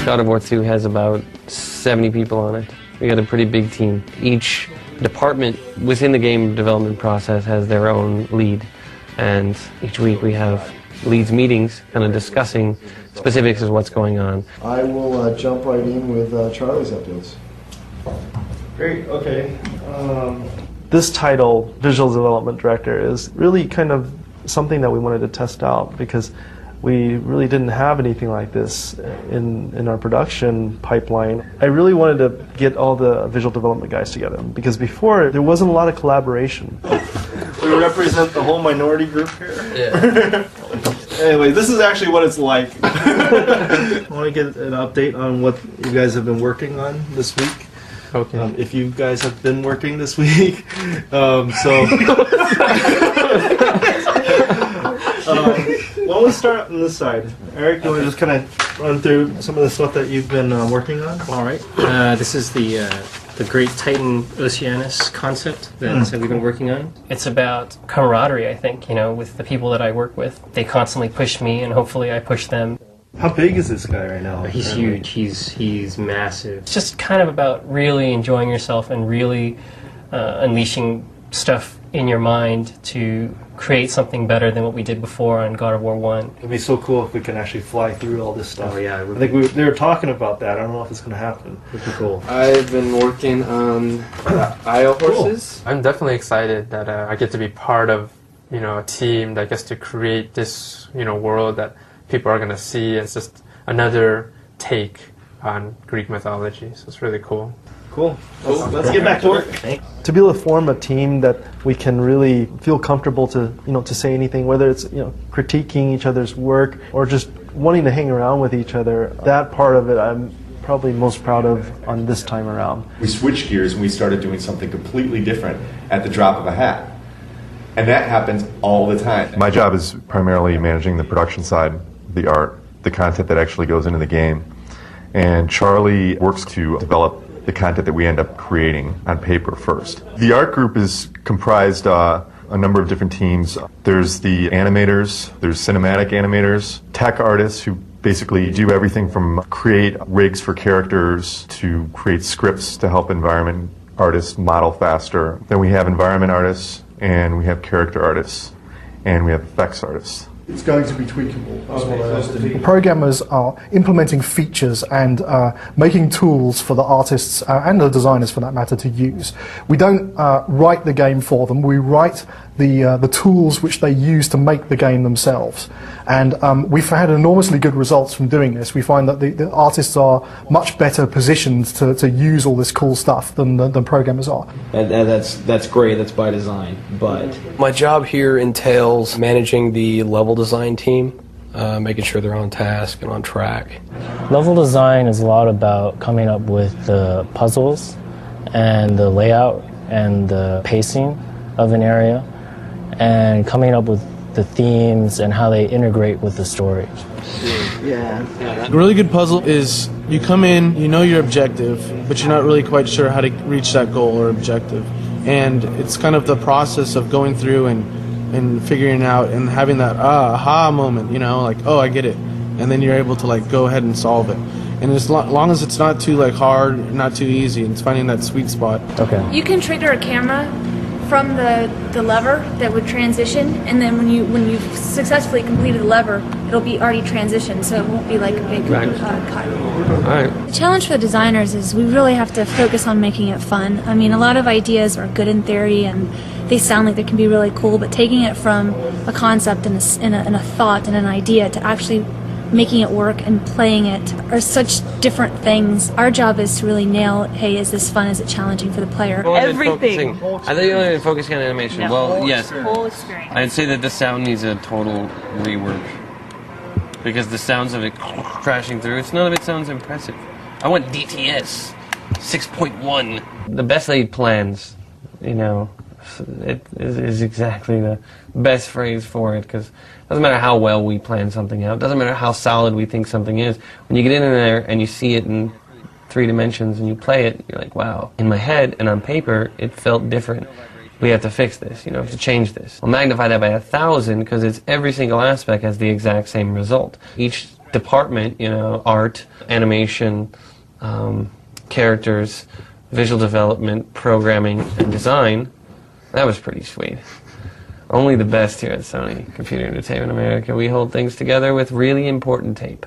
God of War 2 has about 70 people on it. We got a pretty big team. Each department within the game development process has their own lead, and each week we have leads meetings kind of discussing specifics of what's going on. I will jump right in with Charlie's updates. Great, okay. This title, Visual Development Director, is really kind of something that we wanted to test out because we really didn't have anything like this in our production pipeline. I really wanted to get all the visual development guys together because before there wasn't a lot of collaboration. We represent the whole minority group here. Yeah. Anyway, this is actually what it's like. I want to get an update on what you guys have been working on this week. Okay. If you guys have been working this week, why don't we start on this side? Eric, you want to just kind of run through some of the stuff that you've been working on? All right. This is the Great Titan Oceanus concept that we've been working on. It's about camaraderie, I think, with the people that I work with. They constantly push me, and hopefully I push them. How big is this guy right now? He's huge. He's massive. It's just kind of about really enjoying yourself and really unleashing stuff in your mind to create something better than what we did before on God of War 1. It'd be so cool if we can actually fly through all this stuff. Oh yeah, I think they were talking about that. I don't know if it's going to happen. It'd be cool. I've been working on Isle Horses. I'm definitely excited that I get to be part of, a team that gets to create this, world that people are going to see. It's just another take on Greek mythology, so it's really cool. Cool. Let's get back to work. To be able to form a team that we can really feel comfortable to, to say anything, whether it's, critiquing each other's work or just wanting to hang around with each other, that part of it I'm probably most proud of on this time around. We switched gears and we started doing something completely different at the drop of a hat. And that happens all the time. My job is primarily managing the production side, the art, the content that actually goes into the game. And Charlie works to develop the content that we end up creating on paper first. The art group is comprised a number of different teams. There's the animators, there's cinematic animators, tech artists who basically do everything from create rigs for characters to create scripts to help environment artists model faster. Then we have environment artists, and we have character artists, and we have effects artists. It's going to be tweakable. Programmers are implementing features and making tools for the artists and the designers, for that matter, to use. We don't write the game for them. We write the tools which they use to make the game themselves. And we've had enormously good results from doing this. We find that the artists are much better positioned to use all this cool stuff than programmers are. That's great. That's by design. But My job here entails managing the level design team, making sure they're on task and on track. Level design is a lot about coming up with the puzzles and the layout and the pacing of an area and coming up with the themes and how they integrate with the story. A really good puzzle is you come in, you know your objective, but you're not really quite sure how to reach that goal or objective. And it's kind of the process of going through and figuring out and having that aha moment, like, oh, I get it. And then you're able to go ahead and solve it. And as long as it's not too hard, not too easy, it's finding that sweet spot. Okay. You can trigger a camera from the lever that would transition, and then when you've successfully completed the lever, it'll be already transitioned, so it won't be like a big cut. All right. The challenge for the designers is we really have to focus on making it fun. I mean, a lot of ideas are good in theory and they sound like they can be really cool, but taking it from a concept and a thought and an idea to actually making it work and playing it are such different things. Our job is to really nail, hey, is this fun? Is it challenging for the player? Everything. I think you're only focusing on animation. No. Well, yes. Whole experience. I'd say that the sound needs a total rework because the sounds of it crashing through, none of it sounds impressive. I want DTS 6.1. The best laid plans, it is exactly the best phrase for it, because it doesn't matter how well we plan something out, it doesn't matter how solid we think something is. When you get in there and you see it in 3 dimensions and you play it, you're like, wow. In my head and on paper, it felt different. We have to fix this, we have to change this. I'll magnify that by 1,000 because it's every single aspect has the exact same result. Each department, art, animation, characters, visual development, programming, and design, that was pretty sweet. Only the best here at Sony Computer Entertainment America. We hold things together with really important tape.